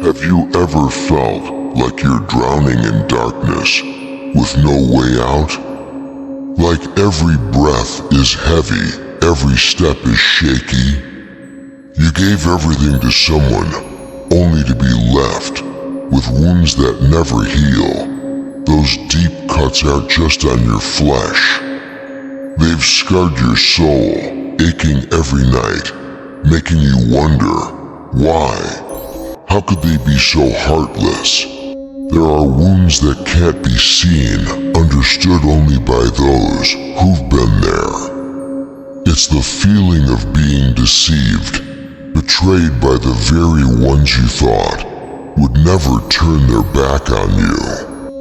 Have you ever felt like you're drowning in darkness with no way out? Like every breath is heavy, every step is shaky? You gave everything to someone only to be left with wounds that never heal. Those deep cuts aren't just on your flesh. They've scarred your soul, aching every night, making you wonder, why? How could they be so heartless? There are wounds that can't be seen, understood only by those who've been there. It's the feeling of being deceived, betrayed by the very ones you thought would never turn their back on you.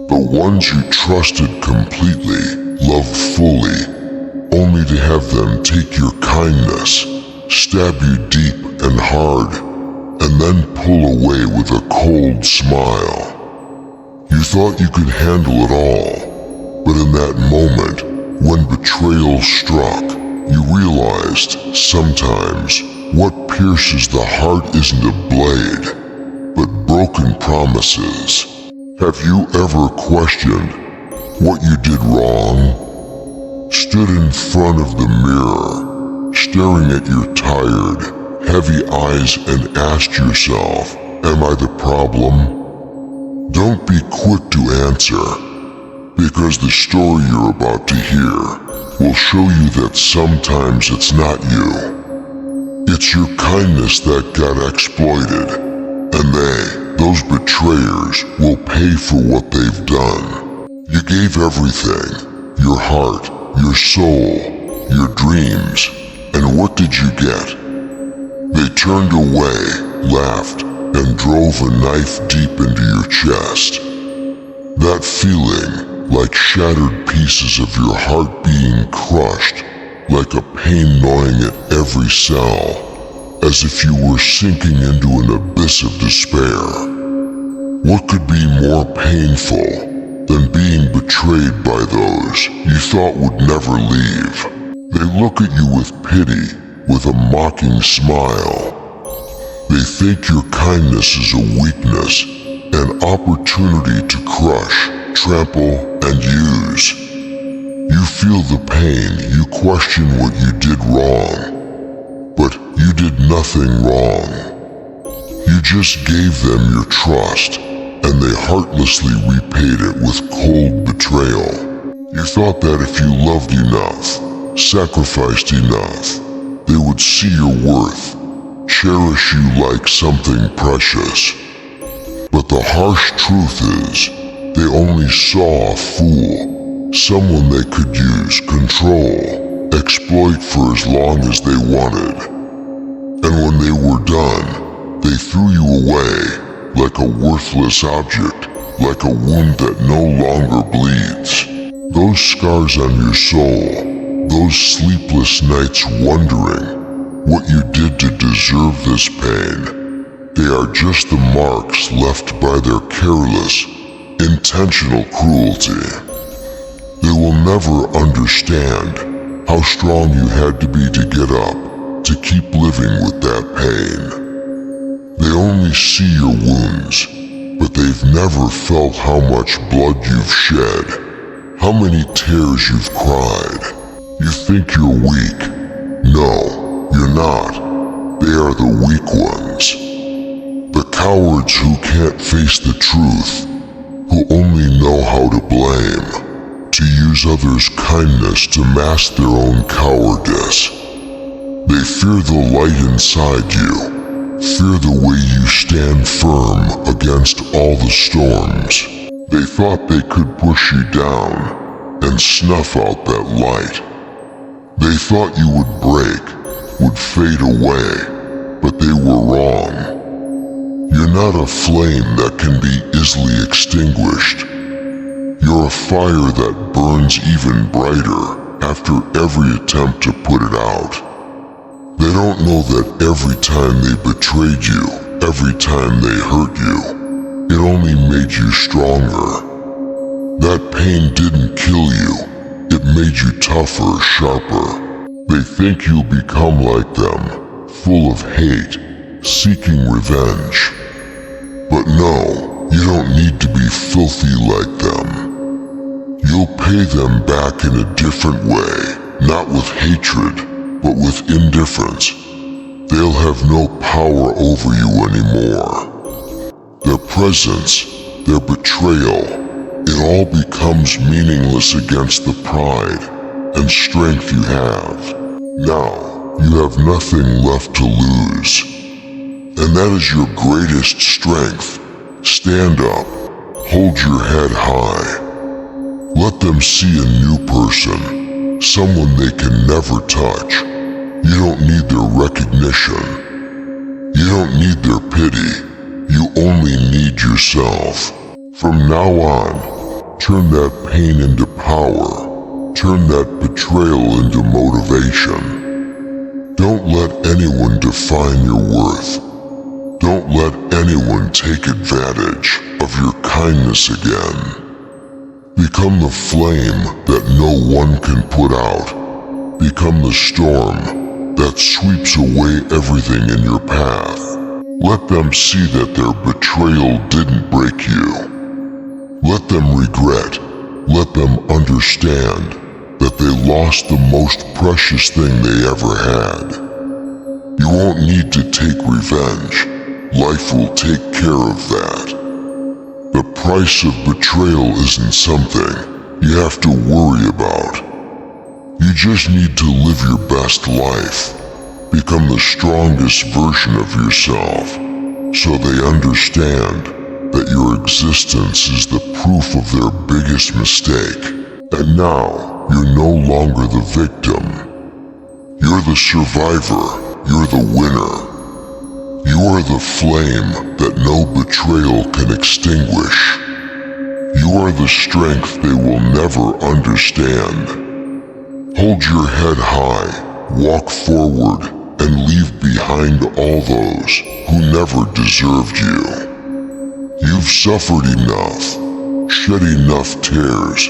The ones you trusted completely, loved fully, only to have them take your kindness, stab you deep and hard, and then pull away with a cold smile. You thought you could handle it all, but in that moment, when betrayal struck, you realized sometimes what pierces the heart isn't a blade, but broken promises. Have you ever questioned what you did wrong? Stood in front of the mirror, staring at your tired, heavy eyes and asked yourself, am I the problem? Don't be quick to answer, because the story you're about to hear will show you that sometimes it's not you. It's your kindness that got exploited, and those betrayers, will pay for what they've done. You gave everything, your heart, your soul, your dreams, and what did you get? They turned away, laughed, and drove a knife deep into your chest. That feeling, like shattered pieces of your heart being crushed, like a pain gnawing at every cell, as if you were sinking into an abyss of despair. What could be more painful than being betrayed by those you thought would never leave? They look at you with pity, with a mocking smile. They think your kindness is a weakness, an opportunity to crush, trample, and use. You feel the pain, you question what you did wrong, but you did nothing wrong. You just gave them your trust, and they heartlessly repaid it with cold betrayal. You thought that if you loved enough, sacrificed enough, they would see your worth, cherish you like something precious. But the harsh truth is, they only saw a fool, someone they could use, control, exploit for as long as they wanted. And when they were done, they threw you away like a worthless object, like a wound that no longer bleeds. Those scars on your soul, those sleepless nights wondering what you did to deserve this pain, they are just the marks left by their careless, intentional cruelty. They will never understand how strong you had to be to get up, to keep living with that pain. They only see your wounds, but they've never felt how much blood you've shed, how many tears you've cried. You think you're weak. No, you're not. They are the weak ones. The cowards who can't face the truth, who only know how to blame, to use others' kindness to mask their own cowardice. They fear the light inside you. Fear the way you stand firm against all the storms. They thought they could push you down and snuff out that light. They thought you would break, would fade away, but they were wrong. You're not a flame that can be easily extinguished. You're a fire that burns even brighter after every attempt to put it out. They don't know that every time they betrayed you, every time they hurt you, it only made you stronger. That pain didn't kill you, it made you tougher, sharper. They think you'll become like them, full of hate, seeking revenge. But no, you don't need to be filthy like them. You'll pay them back in a different way, not with hatred, but with indifference. They'll have no power over you anymore. Their presence, their betrayal, it all becomes meaningless against the pride and strength you have. Now, you have nothing left to lose. And that is your greatest strength. Stand up, hold your head high. Let them see a new person, someone they can never touch. You don't need their recognition. You don't need their pity. You only need yourself. From now on, turn that pain into power. Turn that betrayal into motivation. Don't let anyone define your worth. Don't let anyone take advantage of your kindness again. Become the flame that no one can put out. Become the storm that sweeps away everything in your path. Let them see that their betrayal didn't break you. Let them regret. Let them understand that they lost the most precious thing they ever had. You won't need to take revenge. Life will take care of that. The price of betrayal isn't something you have to worry about. You just need to live your best life. Become the strongest version of yourself, so they understand that your existence is the proof of their biggest mistake. And now, you're no longer the victim. You're the survivor. You're the winner. You are the flame that no betrayal can extinguish. You are the strength they will never understand. Hold your head high, walk forward, and leave behind all those who never deserved you. You've suffered enough, shed enough tears.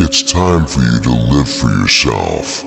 It's time for you to live for yourself.